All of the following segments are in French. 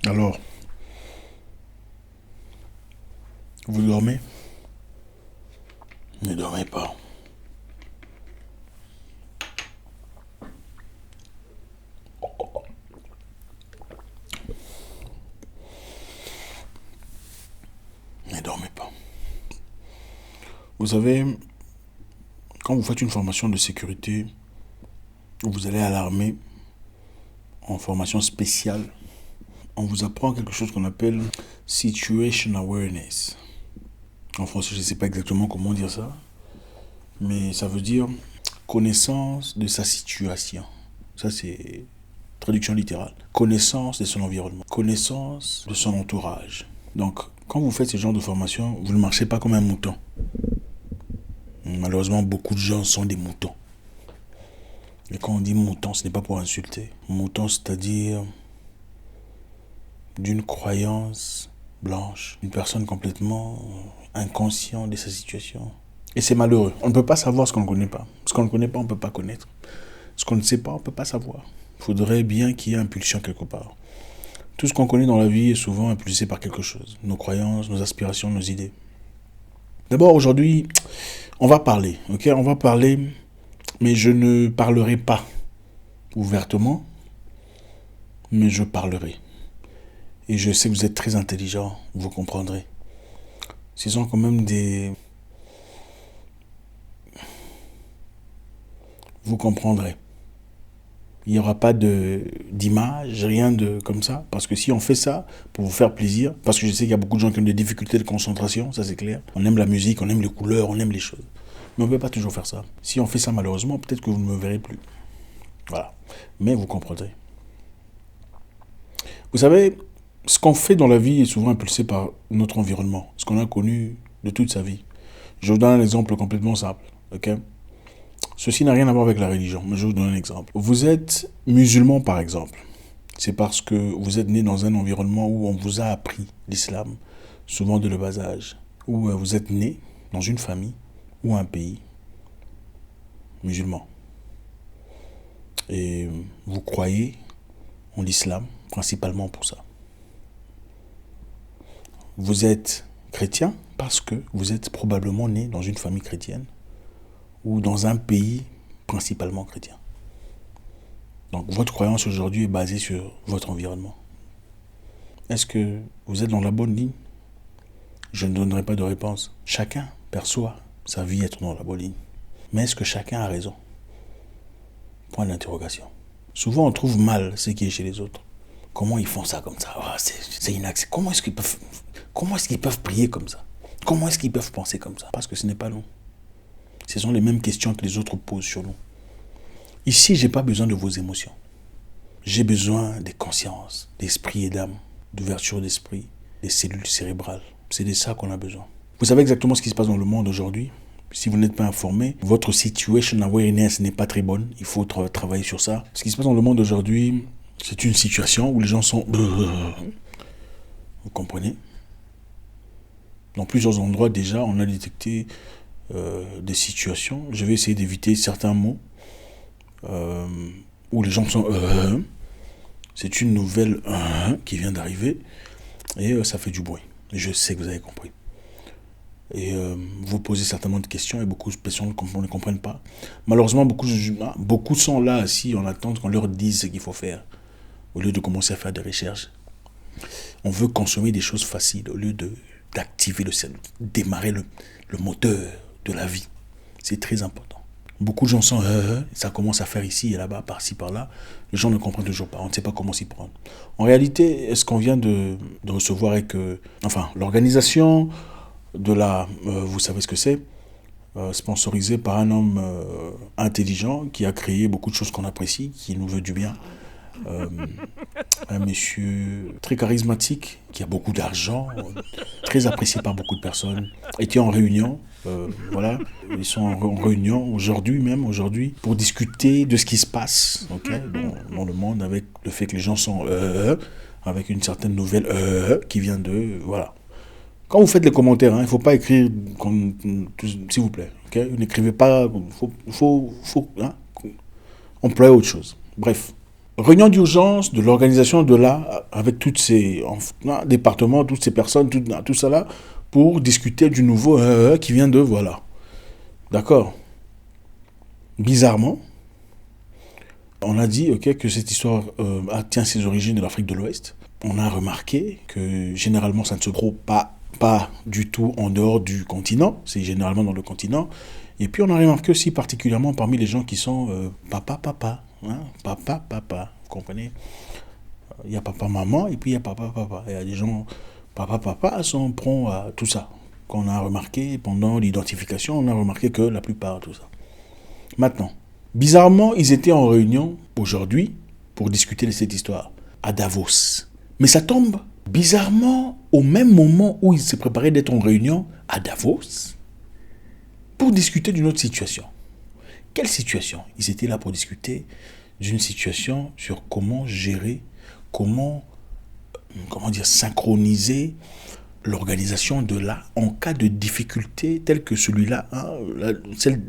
Alors, vous dormez? Ne dormez pas. Ne dormez pas. Vous savez, quand vous faites une formation de sécurité, vous allez à l'armée en formation spéciale, on vous apprend quelque chose qu'on appelle situation awareness. En français, je ne sais pas exactement comment dire ça, mais ça veut dire connaissance de sa situation. Ça, c'est traduction littérale. Connaissance de son environnement, connaissance de son entourage. Donc, quand vous faites ce genre de formation, vous ne marchez pas comme un mouton. Malheureusement, beaucoup de gens sont des moutons. Et quand on dit mouton, ce n'est pas pour insulter. Mouton, c'est-à-dire d'une croyance blanche, une personne complètement inconsciente de sa situation. Et c'est malheureux. On ne peut pas savoir ce qu'on ne connaît pas. Ce qu'on ne connaît pas, on ne peut pas connaître. Ce qu'on ne sait pas, on ne peut pas savoir. Il faudrait bien qu'il y ait impulsion quelque part. Tout ce qu'on connaît dans la vie est souvent impulsé par quelque chose. Nos croyances, nos aspirations, nos idées. D'abord, aujourd'hui, on va parler, ok? On va parler, mais je ne parlerai pas ouvertement, mais je parlerai. Et je sais que vous êtes très intelligent, vous comprendrez. Ce sont quand même des... Vous comprendrez. Il n'y aura pas d'image, rien de comme ça. Parce que si on fait ça pour vous faire plaisir, parce que je sais qu'il y a beaucoup de gens qui ont des difficultés de concentration, ça c'est clair. On aime la musique, on aime les couleurs, on aime les choses. Mais on ne peut pas toujours faire ça. Si on fait ça malheureusement, peut-être que vous ne me verrez plus. Voilà. Mais vous comprendrez. Vous savez, ce qu'on fait dans la vie est souvent impulsé par notre environnement, ce qu'on a connu de toute sa vie. Je vous donne un exemple complètement simple. Ok? Ceci n'a rien à voir avec la religion, mais je vous donne un exemple. Vous êtes musulman, par exemple. C'est parce que vous êtes né dans un environnement où on vous a appris l'islam, souvent de le bas âge. Où vous êtes né dans une famille ou un pays musulman. Et vous croyez en l'islam, principalement pour ça. Vous êtes chrétien parce que vous êtes probablement né dans une famille chrétienne ou dans un pays principalement chrétien. Donc votre croyance aujourd'hui est basée sur votre environnement. Est-ce que vous êtes dans la bonne ligne? Je ne donnerai pas de réponse. Chacun perçoit sa vie être dans la bonne ligne. Mais est-ce que chacun a raison? Point d'interrogation. Souvent on trouve mal ce qui est chez les autres. Comment ils font ça comme ça? C'est inacceptable. Comment est-ce qu'ils peuvent prier comme ça? Comment est-ce qu'ils peuvent penser comme ça? Parce que ce n'est pas nous. Ce sont les mêmes questions que les autres posent sur nous. Ici, je n'ai pas besoin de vos émotions. J'ai besoin des consciences, d'esprit et d'âme, d'ouverture d'esprit, des cellules cérébrales. C'est de ça qu'on a besoin. Vous savez exactement ce qui se passe dans le monde aujourd'hui. Si vous n'êtes pas informé, votre situation awareness n'est pas très bonne. Il faut travailler sur ça. Ce qui se passe dans le monde aujourd'hui, c'est une situation où les gens sont... Vous comprenez? Dans plusieurs endroits déjà, on a détecté des situations. Je vais essayer d'éviter certains mots où les gens sont... c'est une nouvelle qui vient d'arriver et ça fait du bruit. Je sais que vous avez compris. Et vous posez certainement des questions et beaucoup de personnes ne comprennent pas. Malheureusement, beaucoup sont là assis en attente qu'on leur dise ce qu'il faut faire au lieu de commencer à faire des recherches. On veut consommer des choses faciles au lieu d'activer le cerveau, démarrer le moteur de la vie. C'est très important. Beaucoup de gens sont ça commence à faire ici et là-bas, par-ci, par-là. Les gens ne comprennent toujours pas. On ne sait pas comment s'y prendre. En réalité, ce qu'on vient de recevoir est que, l'organisation de la, vous savez ce que c'est, sponsorisée par un homme intelligent qui a créé beaucoup de choses qu'on apprécie, qui nous veut du bien. Un monsieur très charismatique, qui a beaucoup d'argent, très apprécié par beaucoup de personnes, était en réunion, voilà, ils sont en réunion aujourd'hui, pour discuter de ce qui se passe dans le monde, avec le fait que les gens sont avec une certaine nouvelle qui vient de, voilà. Quand vous faites les commentaires, il ne faut pas écrire, s'il vous plaît, okay? N'écrivez pas, il faut employer autre chose. Bref. Réunion d'urgence de l'organisation de là, avec tous ces départements, toutes ces personnes, tout ça là, pour discuter du nouveau qui vient de, voilà. D'accord. Bizarrement, on a dit que cette histoire tient ses origines de l'Afrique de l'Ouest. On a remarqué que généralement ça ne se trouve pas du tout en dehors du continent, c'est généralement dans le continent. Et puis on a remarqué aussi particulièrement parmi les gens qui sont papa, hein, papa, vous comprenez? Il y a papa, maman, et puis il y a papa. Il y a des gens, papa sont prompts à tout ça. Qu'on a remarqué pendant l'identification, on a remarqué que la plupart, tout ça. Maintenant, bizarrement, ils étaient en réunion aujourd'hui pour discuter de cette histoire à Davos. Mais ça tombe bizarrement au même moment où ils se préparaient d'être en réunion à Davos pour discuter d'une autre situation. Quelle situation? Ils étaient là pour discuter d'une situation sur comment gérer, comment synchroniser l'organisation de là en cas de difficulté telle que celui-là, hein,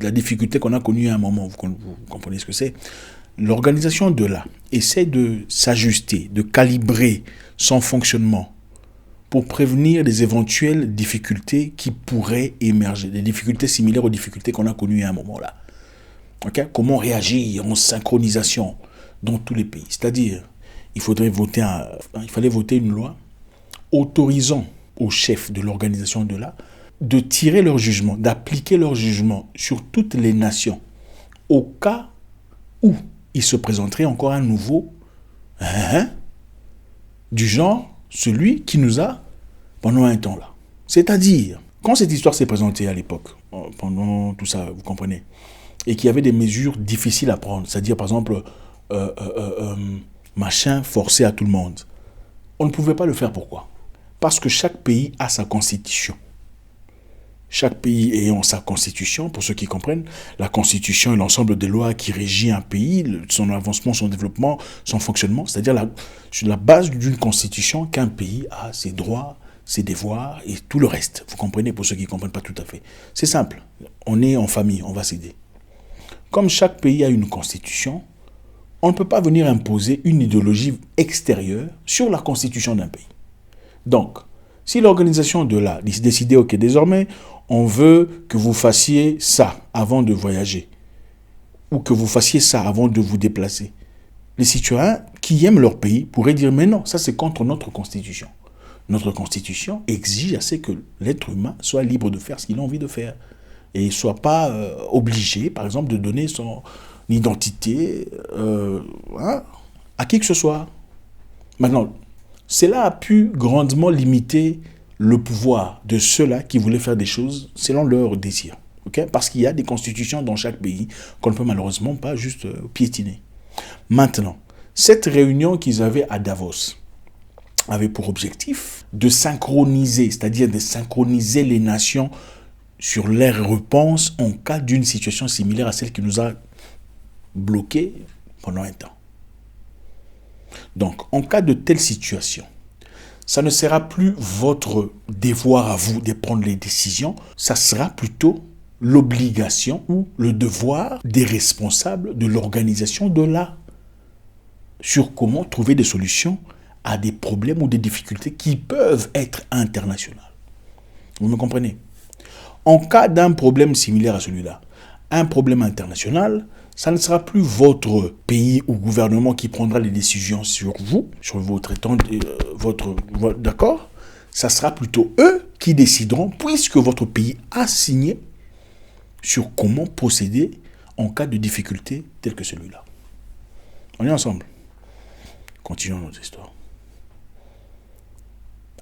la difficulté qu'on a connue à un moment, vous comprenez ce que c'est. L'organisation de là essaie de s'ajuster, de calibrer son fonctionnement pour prévenir des éventuelles difficultés qui pourraient émerger, des difficultés similaires aux difficultés qu'on a connues à un moment là. Okay? Comment réagir en synchronisation dans tous les pays. C'est-à-dire, il fallait voter une loi autorisant aux chefs de l'organisation de là de tirer leur jugement, d'appliquer leur jugement sur toutes les nations au cas où il se présenterait encore un nouveau du genre celui qui nous a pendant un temps là. C'est-à-dire, quand cette histoire s'est présentée à l'époque, pendant tout ça, vous comprenez, et qu'il y avait des mesures difficiles à prendre, c'est-à-dire par exemple machin forcé à tout le monde, on ne pouvait pas le faire. Pourquoi? Parce que chaque pays a sa constitution. Chaque pays ayant sa constitution, pour ceux qui comprennent, la constitution est l'ensemble des lois qui régit un pays, son avancement, son développement, son fonctionnement, c'est-à-dire sur la base d'une constitution qu'un pays a ses droits, ses devoirs et tout le reste. Vous comprenez, pour ceux qui ne comprennent pas tout à fait. C'est simple, on est en famille, on va s'aider. Comme chaque pays a une constitution, on ne peut pas venir imposer une idéologie extérieure sur la constitution d'un pays. Donc, si l'organisation de là décide, ok, désormais, on veut que vous fassiez ça avant de voyager, ou que vous fassiez ça avant de vous déplacer, les citoyens qui aiment leur pays pourraient dire, mais non, ça c'est contre notre constitution. Notre constitution exige assez que l'être humain soit libre de faire ce qu'il a envie de faire, et ne soit pas obligé, par exemple, de donner son identité à qui que ce soit. Maintenant, cela a pu grandement limiter le pouvoir de ceux-là qui voulaient faire des choses selon leur désir. Okay? Parce qu'il y a des constitutions dans chaque pays qu'on ne peut malheureusement pas juste piétiner. Maintenant, cette réunion qu'ils avaient à Davos avait pour objectif de synchroniser, c'est-à-dire de synchroniser les nations sur leurs réponses en cas d'une situation similaire à celle qui nous a bloqués pendant un temps. Donc, en cas de telle situation, ça ne sera plus votre devoir à vous de prendre les décisions, ça sera plutôt l'obligation ou le devoir des responsables de l'organisation de là, sur comment trouver des solutions à des problèmes ou des difficultés qui peuvent être internationales. Vous me comprenez? En cas d'un problème similaire à celui-là, un problème international, ça ne sera plus votre pays ou gouvernement qui prendra les décisions sur vous, sur votre d'accord? Ça sera plutôt eux qui décideront, puisque votre pays a signé sur comment procéder en cas de difficulté tel que celui-là. On est ensemble. Continuons notre histoire.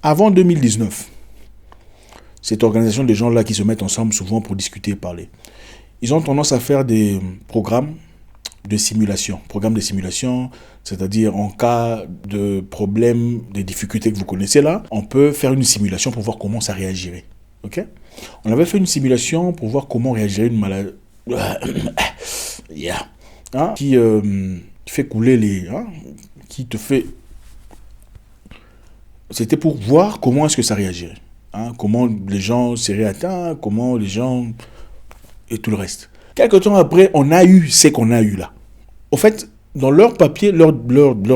Avant 2019, cette organisation des gens-là qui se mettent ensemble souvent pour discuter et parler, ils ont tendance à faire des programmes de simulation. Programmes de simulation, c'est-à-dire en cas de problème, de difficultés que vous connaissez là, on peut faire une simulation pour voir comment ça réagirait. Ok? On avait fait une simulation pour voir comment réagirait une maladie qui fait couler les... qui te fait... C'était pour voir comment est-ce que ça réagirait. Comment les gens seraient atteints, comment les gens... et tout le reste. Quelque temps après, on a eu ce qu'on a eu là. Au fait, dans leurs papiers, leurs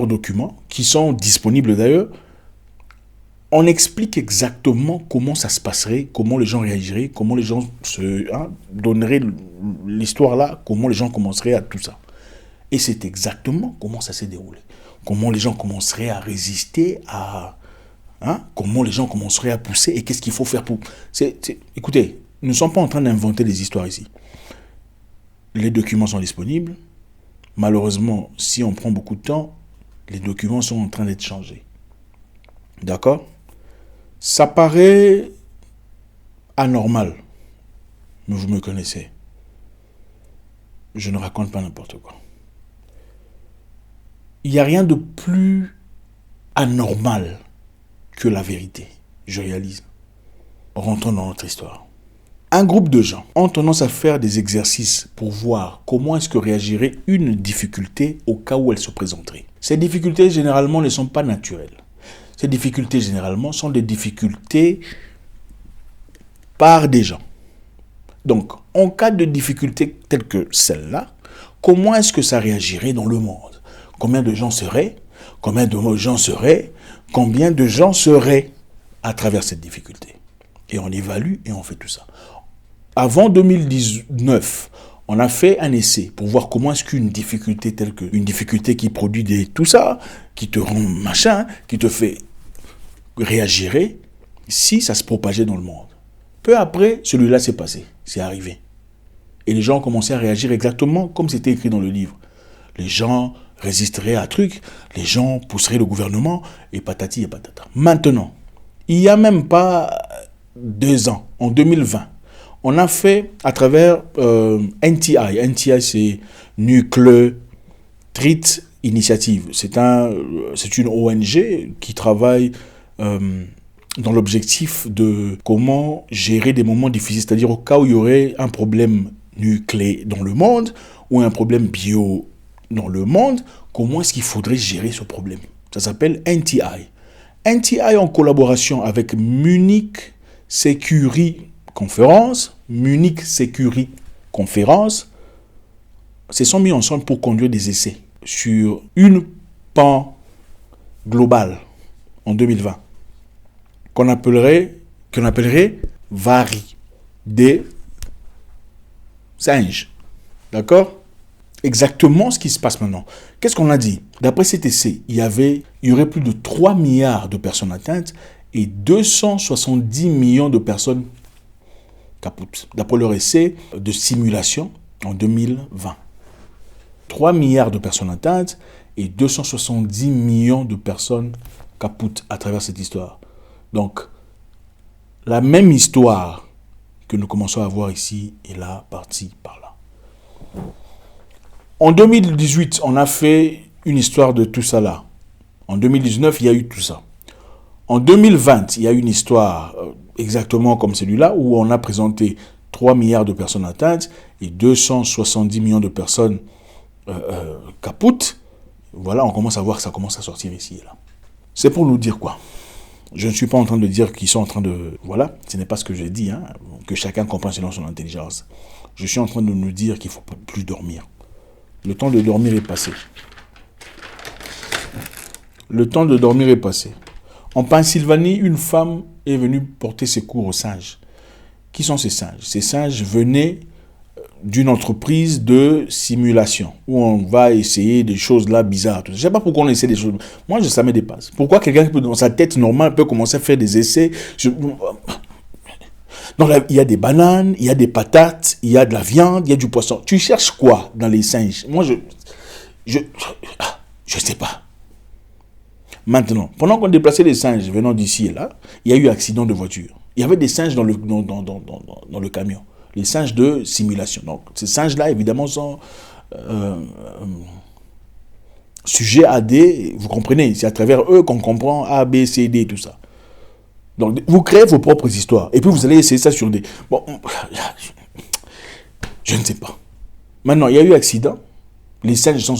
documents, qui sont disponibles d'ailleurs, on explique exactement comment ça se passerait, comment les gens réagiraient, comment les gens donneraient l'histoire là, comment les gens commenceraient à tout ça. Et c'est exactement comment ça s'est déroulé. Comment les gens commenceraient à résister, comment les gens commenceraient à pousser et qu'est-ce qu'il faut faire pour... Écoutez, nous ne sommes pas en train d'inventer des histoires ici. Les documents sont disponibles. Malheureusement, si on prend beaucoup de temps, les documents sont en train d'être changés. D'accord ? Ça paraît anormal, mais vous me connaissez. Je ne raconte pas n'importe quoi. Il n'y a rien de plus anormal que la vérité, je réalise. Rentrons dans notre histoire. Un groupe de gens ont tendance à faire des exercices pour voir comment est-ce que réagirait une difficulté au cas où elle se présenterait. Ces difficultés, généralement, ne sont pas naturelles. Ces difficultés, généralement, sont des difficultés par des gens. Donc, en cas de difficulté telle que celle-là, comment est-ce que ça réagirait dans le monde ? Combien de gens seraient ? Combien de gens seraient ? Combien de gens seraient à travers cette difficulté ? Et on évalue et on fait tout ça. Avant 2019, on a fait un essai pour voir comment est-ce qu'une difficulté telle que une difficulté qui produit tout ça, qui te rend machin, qui te fait réagirait, si ça se propageait dans le monde. Peu après, celui-là s'est passé, c'est arrivé. Et les gens ont commencé à réagir exactement comme c'était écrit dans le livre. Les gens résisteraient à un truc, les gens pousseraient le gouvernement, et patati et patata. Maintenant, il n'y a même pas 2 ans, en 2020, on a fait à travers NTI. NTI, c'est Nuclear Threat Initiative. C'est une ONG qui travaille dans l'objectif de comment gérer des moments difficiles. C'est-à-dire au cas où il y aurait un problème nucléaire dans le monde ou un problème bio dans le monde, comment est-ce qu'il faudrait gérer ce problème. Ça s'appelle NTI. NTI en collaboration avec Munich Security Conference, Munich Security Conference, se sont mis ensemble pour conduire des essais sur une pan globale en 2020 qu'on appellerait VARI, des singes. D'accord ? Exactement ce qui se passe maintenant. Qu'est-ce qu'on a dit ? D'après cet essai, il y aurait plus de 3 milliards de personnes atteintes et 270 millions de personnes capoutes. D'après leur essai de simulation en 2020. 3 milliards de personnes atteintes et 270 millions de personnes capoutes à travers cette histoire. Donc, la même histoire que nous commençons à voir ici est là, partie par là. En 2018, on a fait une histoire de tout ça là. En 2019, il y a eu tout ça. En 2020, il y a eu une histoire exactement comme celui-là où on a présenté 3 milliards de personnes atteintes et 270 millions de personnes capoutes. Voilà, on commence à voir que ça commence à sortir ici et là. C'est pour nous dire quoi ? Je ne suis pas en train de dire qu'ils sont en train de... Voilà, ce n'est pas ce que j'ai dit, que chacun comprend selon son intelligence. Je suis en train de nous dire qu'il ne faut plus dormir. Le temps de dormir est passé. Le temps de dormir est passé. En Pennsylvanie, une femme est venue porter ses cours aux singes. Qui sont ces singes ? Ces singes venaient d'une entreprise de simulation où on va essayer des choses là bizarres. Je ne sais pas pourquoi on essaie des choses. Moi, ça me dépasse. Pourquoi quelqu'un qui dans sa tête normale peut commencer à faire des essais Donc, il y a des bananes, il y a des patates, il y a de la viande, il y a du poisson. Tu cherches quoi dans les singes ? Moi, je sais pas. Maintenant, pendant qu'on déplaçait les singes venant d'ici et là, il y a eu accident de voiture. Il y avait des singes dans le camion. Les singes de simulation. Donc, ces singes-là, évidemment, sont sujets à des... Vous comprenez, c'est à travers eux qu'on comprend A, B, C, D, tout ça. Donc, vous créez vos propres histoires. Et puis, vous allez essayer ça sur des... Bon, je ne sais pas. Maintenant, il y a eu accident. Les singes sont...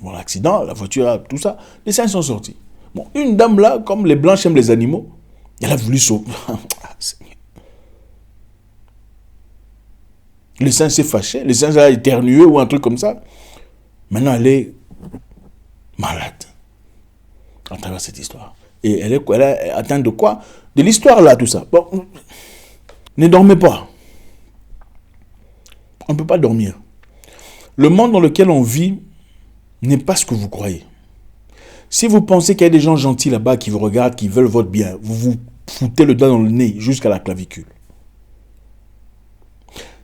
Bon, l'accident, la voiture, tout ça. Les singes sont sortis. Bon, une dame là, comme les blanches aiment les animaux, elle a voulu sauver. Le singe s'est fâché, le singe a éternué ou un truc comme ça. Maintenant, elle est malade à travers cette histoire. Et elle est atteinte de quoi? De l'histoire là, tout ça. Bon, ne dormez pas. On ne peut pas dormir. Le monde dans lequel on vit n'est pas ce que vous croyez. Si vous pensez qu'il y a des gens gentils là-bas qui vous regardent, qui veulent votre bien, vous vous foutez le doigt dans le nez jusqu'à la clavicule.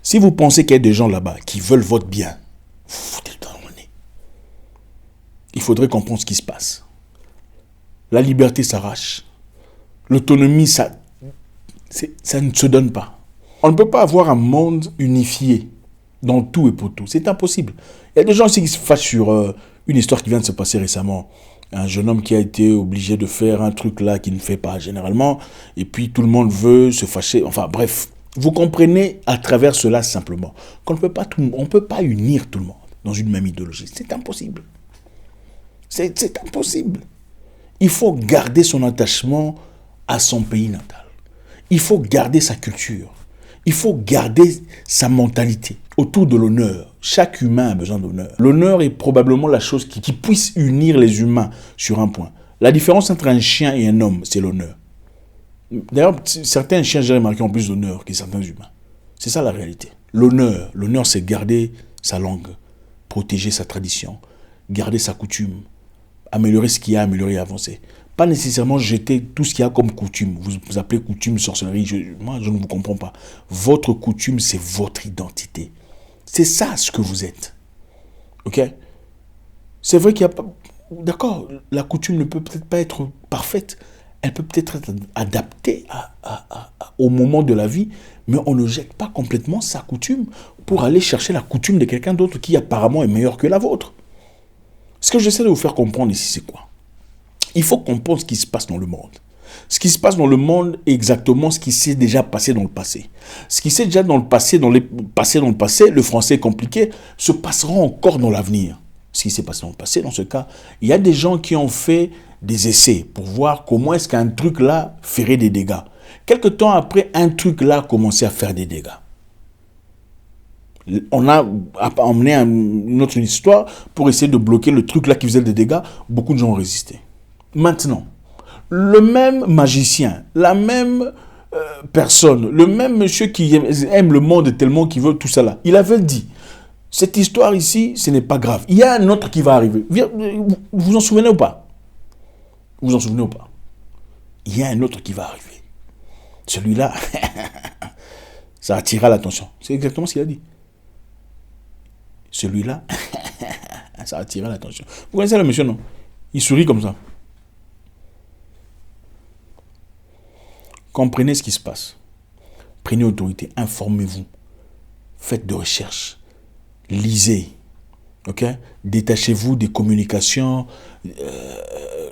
Si vous pensez qu'il y a des gens là-bas qui veulent votre bien, vous foutez le doigt dans le nez. Il faudrait comprendre ce qui se passe. La liberté s'arrache. L'autonomie, ça ne se donne pas. On ne peut pas avoir un monde unifié dans tout et pour tout. C'est impossible. Il y a des gens aussi qui se fâchent sur une histoire qui vient de se passer récemment. Un jeune homme qui a été obligé de faire un truc là qu'il ne fait pas généralement. Et puis tout le monde veut se fâcher. Enfin bref, vous comprenez à travers cela simplement qu'on ne peut pas on peut pas unir tout le monde dans une même idéologie. C'est impossible. C'est impossible. Il faut garder son attachement à son pays natal. Il faut garder sa culture. Il faut garder sa mentalité autour de l'honneur. Chaque humain a besoin d'honneur. L'honneur est probablement la chose qui puisse unir les humains sur un point. La différence entre un chien et un homme, c'est l'honneur. D'ailleurs, certains chiens, j'ai remarqué, ont plus d'honneur que certains humains. C'est ça la réalité. L'honneur, c'est garder sa langue, protéger sa tradition, garder sa coutume, améliorer ce qu'il y a à améliorer et avancer. Pas nécessairement jeter tout ce qu'il y a comme coutume. Vous appelez coutume, sorcellerie. Moi, je ne vous comprends pas. Votre coutume, c'est votre identité. C'est ça ce que vous êtes. Ok? C'est vrai qu'il n'y a pas... D'accord, la coutume ne peut peut-être pas être parfaite. Elle peut peut-être être adaptée au moment de la vie, mais on ne jette pas complètement sa coutume pour aller chercher la coutume de quelqu'un d'autre qui apparemment est meilleur que la vôtre. Ce que j'essaie de vous faire comprendre ici, c'est quoi? Il faut comprendre ce qui se passe dans le monde. Ce qui se passe dans le monde est exactement ce qui s'est déjà passé dans le passé. Ce qui s'est déjà dans le passé, le français est compliqué, se passera encore dans l'avenir. Ce qui s'est passé dans le passé, dans ce cas, il y a des gens qui ont fait des essais pour voir comment est-ce qu'un truc là ferait des dégâts. Quelque temps après, un truc là a commencé à faire des dégâts. On a emmené une autre histoire pour essayer de bloquer le truc là qui faisait des dégâts. Beaucoup de gens ont résisté. Maintenant, le même magicien, la même personne, le même monsieur qui aime le monde tellement qu'il veut tout ça là, il avait dit, cette histoire ici, ce n'est pas grave. Il y a un autre qui va arriver. Vous vous en souvenez ou pas? Vous vous en souvenez ou pas? Il y a un autre qui va arriver. Celui-là, ça attirera l'attention. C'est exactement ce qu'il a dit. Celui-là, ça attirera l'attention. Vous connaissez le monsieur, non? Il sourit comme ça. Comprenez ce qui se passe. Prenez autorité, informez-vous. Faites de recherches. Lisez. Ok? Détachez-vous des communications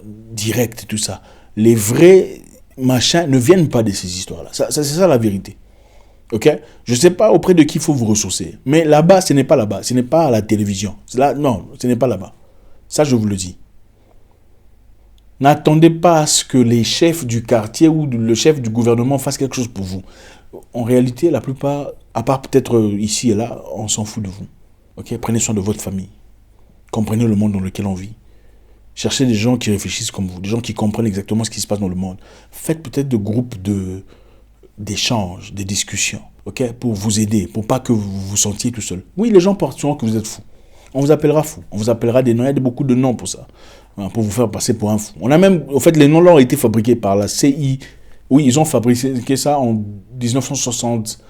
directes et tout ça. Les vrais machins ne viennent pas de ces histoires-là. C'est ça la vérité. Ok? Je ne sais pas auprès de qui il faut vous ressourcer. Mais là-bas, ce n'est pas là-bas. Ce n'est pas à la télévision. Non, ce n'est pas là-bas. Ça, je vous le dis. N'attendez pas à ce que les chefs du quartier ou le chef du gouvernement fassent quelque chose pour vous. En réalité, la plupart, à part peut-être ici et là, on s'en fout de vous. Okay? Prenez soin de votre famille. Comprenez le monde dans lequel on vit. Cherchez des gens qui réfléchissent comme vous, des gens qui comprennent exactement ce qui se passe dans le monde. Faites peut-être des groupes d'échanges, des discussions, okay? Pour vous aider, pour pas que vous vous sentiez tout seul. Oui, les gens pensent souvent que vous êtes fou. On vous appellera fou. On vous appellera des noms. Il y a beaucoup de noms pour ça. Pour vous faire passer pour un fou. On a même, en fait, les noms là ont été fabriqués par la CI. Oui, ils ont fabriqué ça en 1960,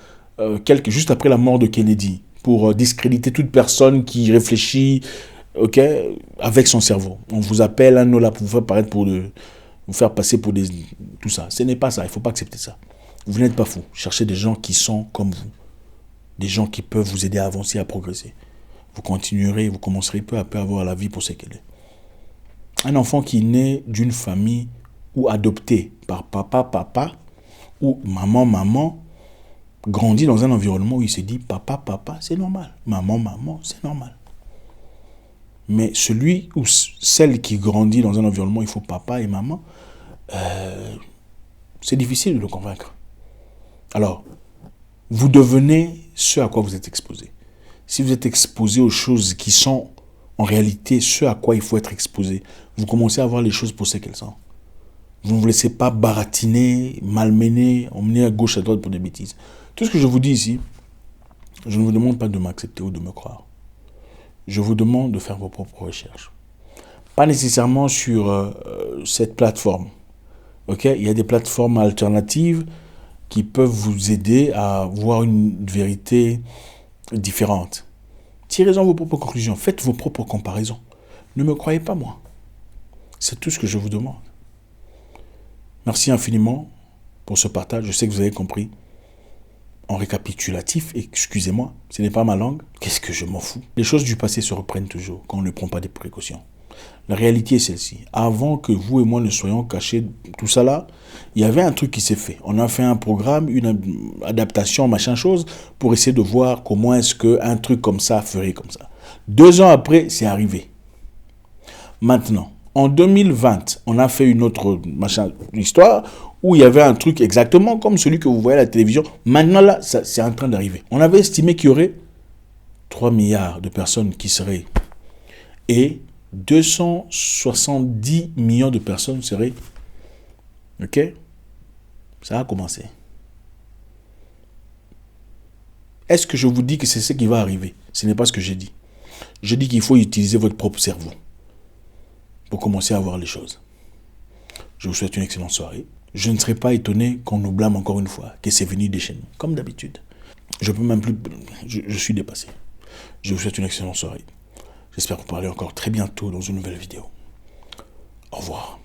juste après la mort de Kennedy, pour discréditer toute personne qui réfléchit, ok, avec son cerveau. On vous appelle un nom là pour vous faire passer pour tout ça. Ce n'est pas ça. Il ne faut pas accepter ça. Vous n'êtes pas fou. Cherchez des gens qui sont comme vous, des gens qui peuvent vous aider à avancer, à progresser. Vous continuerez, vous commencerez peu à peu à voir la vie pour ce qu'elle est. Un enfant qui naît d'une famille ou adopté par papa, ou maman, grandit dans un environnement où il se dit papa, c'est normal. Maman, c'est normal. Mais celui ou celle qui grandit dans un environnement où il faut papa et maman, c'est difficile de le convaincre. Alors, vous devenez ce à quoi vous êtes exposé. Si vous êtes exposé aux choses qui sont en réalité, ce à quoi il faut être exposé, vous commencez à voir les choses pour ce qu'elles sont. Vous ne vous laissez pas baratiner, malmener, emmener à gauche, à droite pour des bêtises. Tout ce que je vous dis ici, je ne vous demande pas de m'accepter ou de me croire. Je vous demande de faire vos propres recherches. Pas nécessairement sur cette plateforme. Ok, il y a des plateformes alternatives qui peuvent vous aider à voir une vérité différente. Tirez-en vos propres conclusions. Faites vos propres comparaisons. Ne me croyez pas, moi. C'est tout ce que je vous demande. Merci infiniment pour ce partage. Je sais que vous avez compris. En récapitulatif, excusez-moi, ce n'est pas ma langue. Qu'est-ce que je m'en fous? Les choses du passé se reprennent toujours quand on ne prend pas des précautions. La réalité est celle-ci. Avant que vous et moi ne soyons cachés, tout ça là, il y avait un truc qui s'est fait. On a fait un programme, une adaptation, machin chose, pour essayer de voir comment est-ce qu'un truc comme ça ferait comme ça. 2 ans après, c'est arrivé. Maintenant, en 2020, on a fait une autre histoire où il y avait un truc exactement comme celui que vous voyez à la télévision. Maintenant, là, c'est en train d'arriver. On avait estimé qu'il y aurait 3 milliards de personnes qui seraient... Et 270 millions de personnes seraient... Ok? Ça a commencé. Est-ce que je vous dis que c'est ce qui va arriver? Ce n'est pas ce que j'ai dit. Je dis qu'il faut utiliser votre propre cerveau pour commencer à voir les choses. Je vous souhaite une excellente soirée. Je ne serai pas étonné qu'on nous blâme encore une fois, que c'est venu de chez nous, comme d'habitude. Je peux même plus... Je suis dépassé. Je vous souhaite une excellente soirée. J'espère vous parler encore très bientôt dans une nouvelle vidéo. Au revoir.